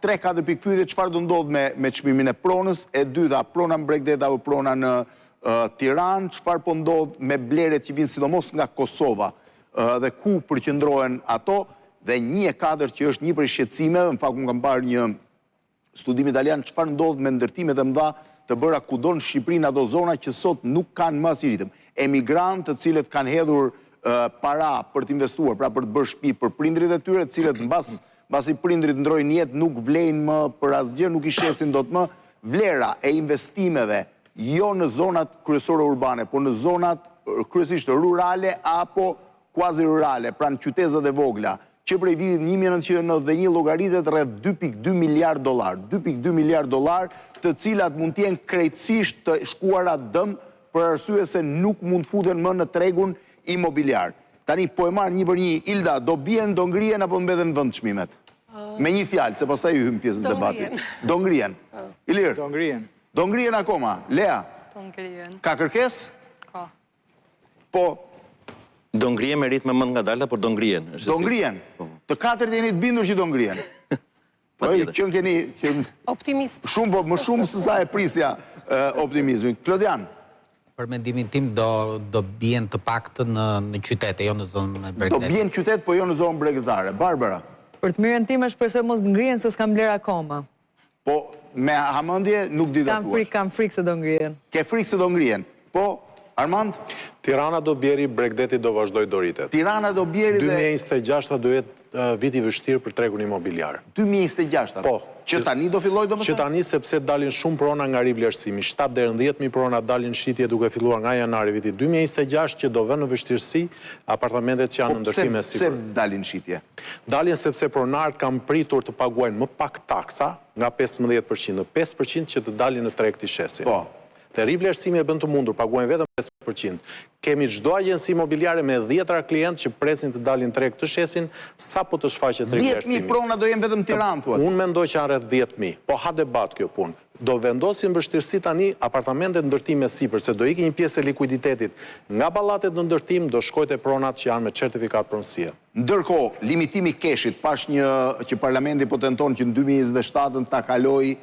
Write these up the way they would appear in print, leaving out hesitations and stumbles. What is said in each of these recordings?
3-4 pikë pyetje, çfarë do ndodh me çmimin e pronës, e dyta, prona në Bregdet apo prona në Tiranë, çfarë po ndodh me bleret që vinë sidomos nga Kosova dhe ku përqendrohen ato, dhe 1/4 që është një prej shqetësimeve, në fakt unë kam parë një studim italian, çfarë ndodh me ndërtimet e mëdha të bëra kudo në Shqipëri në ato zona që sot nuk kanë më asnjë ritëm. Emigrantë të cilët kanë hedhur para për të investuar, pra për të bërë shtëpi për prindrit e tyre, të cilët mbasi prindrit ndrojnë jetë, nuk vlejnë më për asgjë, nuk i shesin dot më. Vlera e investimeve jo në zonat kryesore urbane, por në zonat kryesisht rurale apo quasi rurale, pra në qytetet e vogla, që prej vitit 1991 llogaritet rreth $2.2 miliard, $2.2 miliard, të cilat mund të jenë krejtësisht të shkuara dëm për arsye se nuk mund futen më në tregun imobiliar. Tani po e marr një për një, Ilda, do bien, do ngrihen apo mbeten në vend çmimet? Me një fjalë, se pastaj i hym pjesën e debatit. Do ngrihen. Ilir. Do ngrihen. Do ngrihen akoma. Lea. Do ngrihen. Ka kërkesë? Ka. Po. Do ngrihen me ritme më ngadalta, por do ngrihen. Do ngrihen. Të katërt jeni të bindur që do ngrihen. Po që keni optimist. Shumë, po më shumë se sa e prisja optimizmin. Klodian. Për mendimin tim do bien të paktën në qytete, jo në zonën e Bregdetit. Do bien qytet, po jo në zonën bregdetare. Barbara. Për të mirën tim është përse mos ngrihen se s'kam bler akoma. Po me hamendje nuk di ta thuash. Kam frikë se do ngrihen. Ke frikë se do ngrihen. Po Armand? Tirana do bjeri, Bregdeti do vazhdoj do rritet. Tirana do bjeri dhe... 2026 do jetë viti vështirë për tregun imobiliar. 2026? Po. Që tani do filloj do më thënë? Që tani sepse dalin shumë prona nga rivlerësimi. 7 deri në 10.000 prona dalin shitje duke filluar nga janari vitit 2026 që do vënë në vështirësi apartamentet që janë në ndërtim e sipër. Pse dalin shitje? Dalin sepse pronarët kanë pritur të paguajnë më pak taksa nga 15%, 5% që të dalin në treg të shesin. Po. Dhe rivlerësimi e bën të mundur, paguajnë vetëm 5%. Kemi çdo agjenci imobiliare me 10 klientë që presin të dalin treg të shesin, sa po të shfaqet rivlerësimi. 10.000 prona do jenë vetëm në Tiranë, thuat. Unë mendoj që janë rreth 10.000, po ha debat kjo punë. Do vendosin vështirësi tani apartamentet ndërtime sipër, se do ikin një pjesë e likuiditetit nga ballatet në ndërtim, do shkojtë e pronat që janë me certifikat pronësie. Ndërkohë, limitimi keshit, pash një që parlamenti po tenton që në 2027 ta kaloj,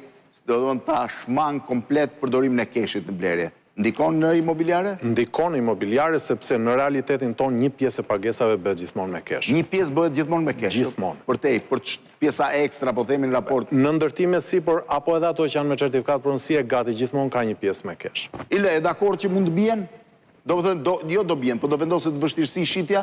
do të ta shmang komplet përdorimin e keshit në blerje. Ndikon në imobiliare? Ndikon në imobiliare sepse në realitetin ton një pjesë e pagesave bëhet gjithmonë me kesh. Një pjesë bëhet gjithmonë me kesh? Gjithmonë. Për pjesa ekstra, po themi në raport? Në ndërtime sipër, apo edhe ato që janë me certifikat pronësie, gati gjithmonë ka një pjesë me kesh. Ile, e dakord që mund të bien? Do të thënë, jo do bien, po do vendoset vështirësi shitja?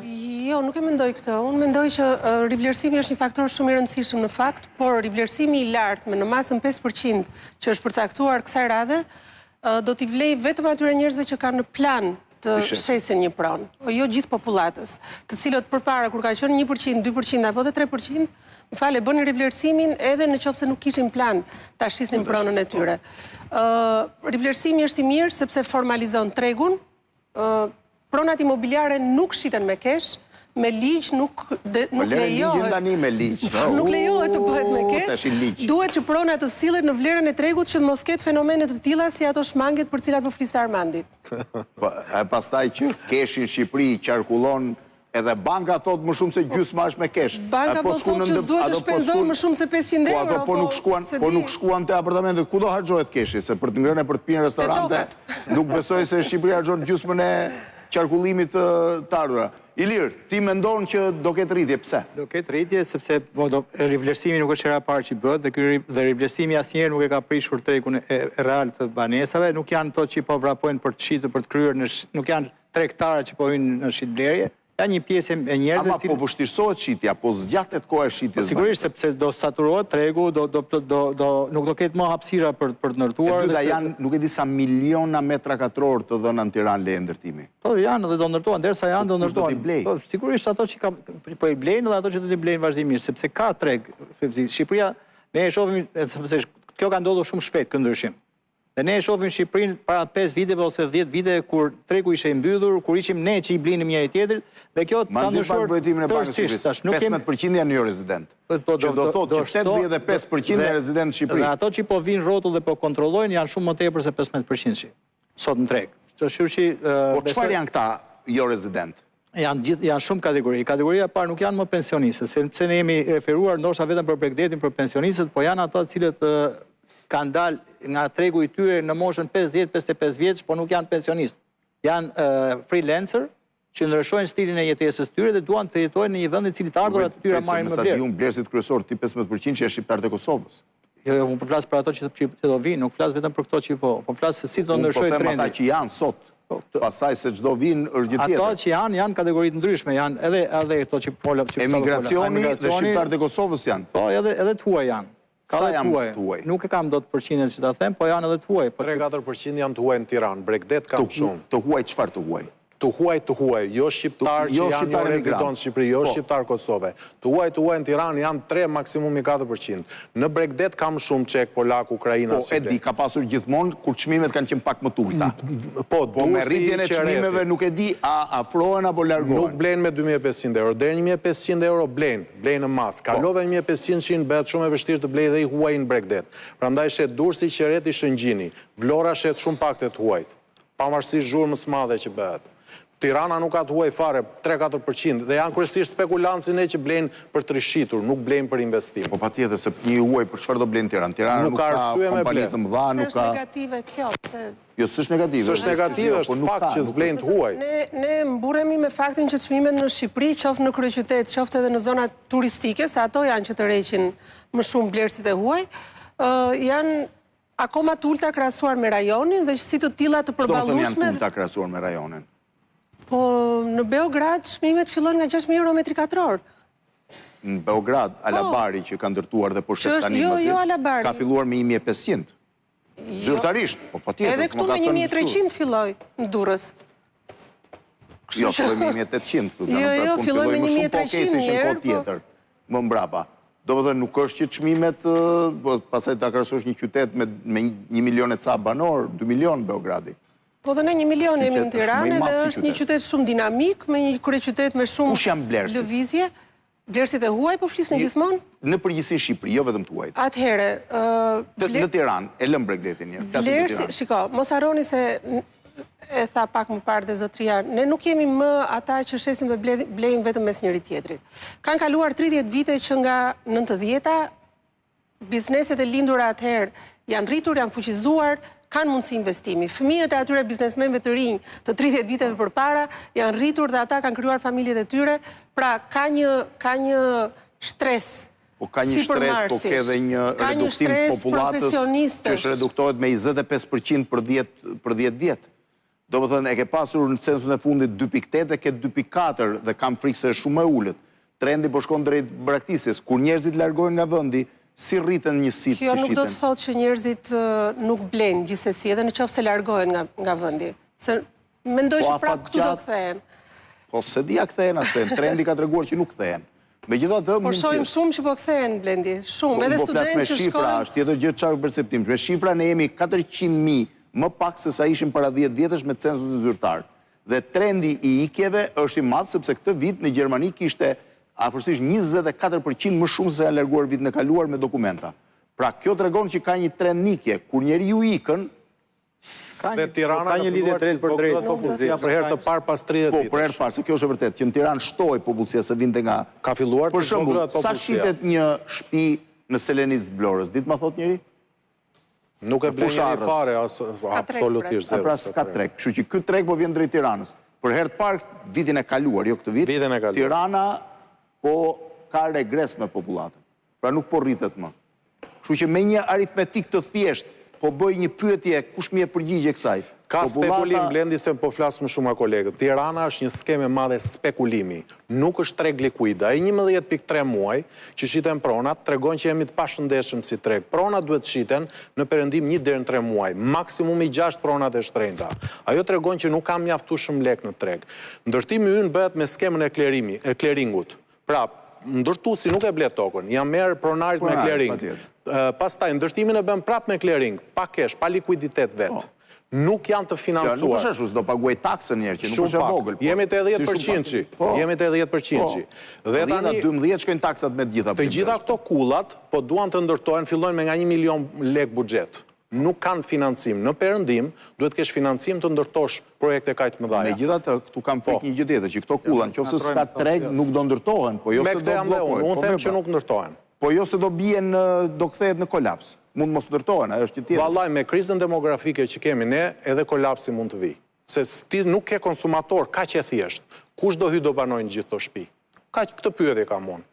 Jo, nuk e mendoj këtë. Unë mendoj që rivlerësimi është një faktor shumë i rëndësishëm në fakt, por rivlerësimi i lartë me në masën 5% që është përcaktuar kësaj radhe, do t'i vlej vetëm atyre njerëzve që kanë në plan të shesin një pronë, o jo gjithë popullatës, të cilët përpara kur ka qenë 1%, 2% apo dhe 3%, më fale, bënë rivlerësimin edhe në qoftë se nuk kishin plan ta shisnin pronën e tyre. Rivlerësimi është i mirë sepse formalizon tregun. Pronat imobiliare nuk shiten me kesh, me ligj nuk lejohet. Nuk lejohet të bëhet me kesh. Duhet që pronat të sillet në vlerën e tregut që mos ketë fenomene të tilla si ato shmanget për cilat po fliste Armandi. Pastaj që keshi në Shqipëri qarkullon edhe banka thot më shumë se gjysma është me kesh. Banka po thot që s'duhet të shpenzojë më shumë se 500 euro. Po nuk shkuan te apartamentet, ku do harxhohet keshi? Se për të ngrënë për të pirë në restorante, nuk besoj se Shqipëria harxhon gjysmën e qarkullimit të ardhura. Ilir, ti mendon që do ketë rritje, pse? Do ketë rritje sepse rivlerësimi nuk është hera e parë që bëhet dhe rivlerësimi asnjëherë nuk e ka prishur tregun e real të banesave, nuk janë ato që po vrapojnë për të shitur, për të kryer, nuk janë tregtarë që po hyjnë në shitblerje. Ka një pjesë e njerëzve... Ama po vështirësohet shitja, po zgjatet koha e shitjes. Sigurisht, sepse do saturohet tregu, nuk do ketë më hapësira për të ndërtuar. E dyta janë, nuk e di sa miliona metra katror të dhëna në Tiranë leje ndërtimi. Po janë dhe do ndërtuan, derisa janë do ndërtuan. Do t'i blej? Po sigurisht ato që po i blejnë dhe ato që do t'i blejnë vazhdimisht, sepse ka treg. Shqipëria, ne e shohim, sepse kjo ka ndodhur shumë shpejt këtë ndryshim. Dhe ne e shohim Shqipërinë para 5 viteve ose 10 vite kur tregu ishte i mbyllur, kur ishim ne që i blinim njëri tjetrit, dhe kjo ka ndryshuar tërësisht. 15% janë jo rezident. Që do thotë që 85% janë rezident në Shqipëri. Dhe ato që po vinë rrotull dhe po kontrollojnë janë shumë më tepër se 15% sot në treg. Po çfarë janë këta jo rezident? Janë shumë kategori. Kategoria parë nuk janë më pensionistët, sepse ne jemi referuar ndoshta vetëm për Bregdetin për pensionistët, po janë ata të cilët kanë dalë nga tregu i tyre në moshën 50-55 vjeç, po nuk janë pensionistë. Janë freelancer që ndryshojnë stilin e jetesës tyre dhe duan të jetojnë në një vend i cili të ardhurat të tyre marrin më vlerë. Unë blerësit kryesor ti 15% që janë shqiptarët e Kosovës. Jo, unë po flas për ato që do vinë, nuk flas vetëm për këto që po flas se si do ndryshojë trendi. Unë po them ata që janë sot, pasaj se çdo vinë është gjë tjetër. Ato që janë kategoritë ndryshme, janë edhe këto që fola. Emigracioni dhe shqiptarët e Kosovës janë. Po, edhe të huaj janë. Sa janë të huaj? Nuk e kam dot përqindjen që ta them, po janë edhe të huaj. 3-4% janë të huaj në Tiranë, Bregdet kam shumë. Të huaj çfarë të huaj? Të huaj, jo shqiptar që janë jo rezidentë në Shqipëri, jo shqiptar Kosove. Të huaj në Tiranë janë 3, maksimumi 4%. Në Bregdet kam shumë çek, polak, ukraina, Po, Edi, ka pasur gjithmonë kur çmimet kanë qenë pak më të ulta. Po, me rritjen e çmimeve nuk e di, a afrohen apo largohen? Nuk blenë me 2.500 euro, deri 1.500 euro blenë në mas. Kalove 1.500 bëhet shumë e vështirë të blej dhe i huaj në Bregdet. Prandaj shet Durrësi, Qereti, Shëngjini. Vlora shet shumë pak të huajt. Pavarësisht zhurmës madhe që bëhet. Tirana nuk ka të huaj fare, 3-4%, dhe janë kryesisht spekulanci ne që blenë për të rishitur, nuk blenë për investim. Po patjetër se një huaj për çfarë do blenë Tiranë? Tirana nuk ka kompani të mëdha, nuk ka. S'është negative kjo, se Jo, s'është negative. S'është negative, është fakt që s'blenë të huaj. Ne mburemi me faktin që çmimet në Shqipëri, qoftë në kryeqytet, qoftë edhe në zonat turistike, se ato janë që të rreqin më shumë blerësit e huaj, janë akoma të ulta krahasuar me rajonin dhe si të tilla të përballueshme. Çdo të janë të ulta krahasuar me rajonin. Po në Beograd çmimet fillojnë nga 6.000 euro metri katror. Në Beograd, Alabari që ka ndërtuar dhe po shet tani jo Alabari. Ka filluar me 1.500. Zyrtarisht, po patjetër. Edhe këtu me 1.300 filloi në Durrës. Jo, filloi me 1.800. Jo, filloi me 1.300 njerë. Tjetër, më mbrapa. Do më dhe nuk është që çmimet, pasaj ta krahasosh një qytet me 1 milion e ca banor, 2 milion Beogradi. Po dhe ne 1 milion jemi në Tiranë dhe është një qytet shumë dinamik, me një kryeqytet me shumë Kush janë blerësit? Lëvizje. Blerësit e huaj po flisni gjithmonë? Në përgjithësi Shqipëri, jo vetëm të huajt. Atëherë, Në Tiranë, e lëm Bregdetin një. Blerësi, shiko, mos harroni se e tha pak më parë dhe zotria, ne nuk jemi më ata që shesim dhe blejmë vetëm mes njëri tjetrit. Kanë kaluar 30 vite që nga 90-ta, bizneset e lindura atëherë janë rritur, janë fuqizuar, kanë mundësi investimi. Fëmijët e atyre biznesmenëve të rinj të 30 viteve përpara janë rritur dhe ata kanë krijuar familjet e tyre, pra ka një shtres. Po ka një shtres, po ke dhe një reduktim popullatës që është reduktohet me 25% për 10 vjetë. Do më thënë, e ke pasur në censun e fundit 2.8 e ke 2.4 dhe kam frikë se shumë e ullët. Trendi po shkon drejt braktisjes, kur njerëzit largojnë nga vëndi, si rritën një sit që shiten? Kjo nuk do të thotë që njerëzit nuk blenë gjithsesi, edhe në qoftë se largohen nga vëndi. Se mendoj që prapë këtu do kthehen. Po se dia kthehen asë, trendi ka treguar që nuk kthehen. Po shojmë shumë që po kthehen, Blendi, shumë, edhe studentë që shkojnë. Është tjetër gjë çfarë perceptim. Me shifra ne jemi 400.000 më pak se sa ishim para 10 vjetësh me censusin zyrtar. Dhe trendi i ikjeve është i madh sepse këtë vit në Gjermani kishte afërsisht 24% më shumë se janë larguar vitin e kaluar me dokumenta. Pra kjo tregon që ka një trend nikje, kur njeriu ikën, Dhe Tirana ka një lidhje drejt për drejt popullsia për herë të parë pas 30 vitësh. Po, për herë parë, se kjo është e vërtet, që në Tiranë shtoi popullsia se vinte nga... Ka filluar të shembull, sa shitet një shtëpi në Selenicë të Vlorës? Ditë ma thot njëri? Nuk e blen njëri fare, absolutisht zero. Pra s'ka treg, kështu që ky treg po vjen drejt Tiranës. Për herë të parë, vitin e kaluar, jo këtë vit, Tirana po ka regres me popullatën. Pra nuk po rritet më. Kështu që me një aritmetik të thjeshtë, po bëj një pyetje, kush mi e përgjigje kësaj? Ka spekulim, Blendi, se po flasë më shumë a kolegët. Tirana është një skeme madhe spekulimi. Nuk është treg likuida. E 11.3 muaj që shiten pronat, tregon që jemi të pashëndeshëm si treg. Pronat duhet shiten në perëndim 1 deri në 3 muaj. Maksimumi 6 pronat e shtrenjta. Ajo tregon që nuk kam mjaftueshëm lek në treg. Ndërtimi ynë bëhet me skemën e kleringut. Pra, ndërtuesi nuk e blet tokën, jam merr pronarit me klering. Pastaj ndërtimin e bën prapë me klering, pa kesh, pa likuiditet vet. Nuk janë të financuar. Nuk është ashtu, do paguaj taksën njerë që nuk është e vogël. Jemi të 10%. Jemi të 10%. Dhe tani 12 shkojnë taksat me të gjitha. Të gjitha këto kullat, po duan të ndërtojnë, fillojnë me nga 1 milion lek buxhet. nuk kanë financim në perëndim, duhet kesh financim të ndërtosh projekte kaq të mëdha. Megjithatë, këtu kam pikë një gjë tjetër, që këto kulla, nëse s'ka treg, nuk do ndërtohen, po jo Me se këtë do jam dhe bllokohen. unë them që nuk ndërtohen. Po jo se do bien, do kthehet në kolaps. Mund mos ndërtohen, ajo është që tjetër. Vallaj, me krizën demografike që kemi ne, edhe kolapsi mund të vi. Se ti nuk ke konsumator, kaq e thjesht. Kush do hy do banojnë gjithë të shtëpi? Kaq këtë pyetje kam unë.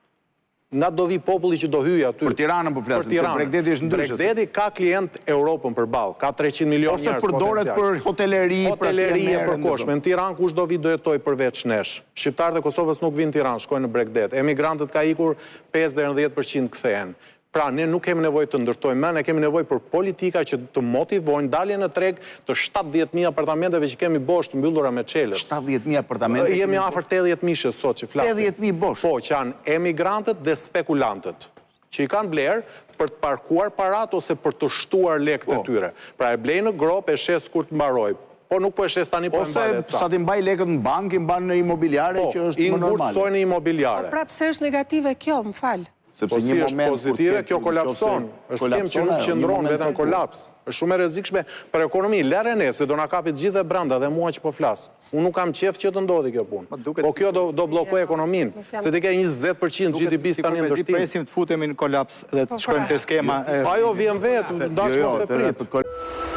Nga do vi populli që do hyjë aty. Për Tiranën po flasim, se Bregdeti është ndryshe. Bregdeti ka klient Europën përballë, ka 300 milion njerëz potencial. Ose përdoret për hoteleri, për përkohshme. Në Tiranë kush do vi do jetoj përveç nesh. Shqiptarët e Kosovës nuk vinë në Tiranë, shkojnë në Bregdet. Emigrantët ka ikur 5 deri në 10% kthehen. Pra, ne nuk kemi nevojë të ndërtojmë, ne kemi nevojë për politika që të motivojnë daljen në treg të 70.000 apartamenteve që kemi bosh të mbyllura me çelës. 70.000 apartamente. Jemi afër 80.000 sot që flasim. 80.000 bosh. Po, që janë emigrantët dhe spekulantët, që i kanë bler për të parkuar parat ose për të shtuar lekët e tyre. Pra, e blej në grop, e shes kur të mbaroj. Po nuk po e shes tani po e mbalet Ose sa ti mbaj lekët në bank, i mban në imobiliare që është më normale. Po, i ngurtësojnë në imobiliare. Pra pse është negative kjo, më falë? Po si është pozitive, kjo kolapson. është skem që nuk qëndron vetëm kolaps. është shumë e rrezikshme për ekonomi. Lere ne, se do na kapit gjithë e brenda dhe mua që po flas. Unë nuk kam qef që të ndodhi kjo punë. Po kjo do bllokoj ekonominë. Se ti ke 20% GDP-s tani ndërtim. Presim të futemi në kolaps dhe të shkojmë te skema. Ajo vjen vetë, dashmë se prit.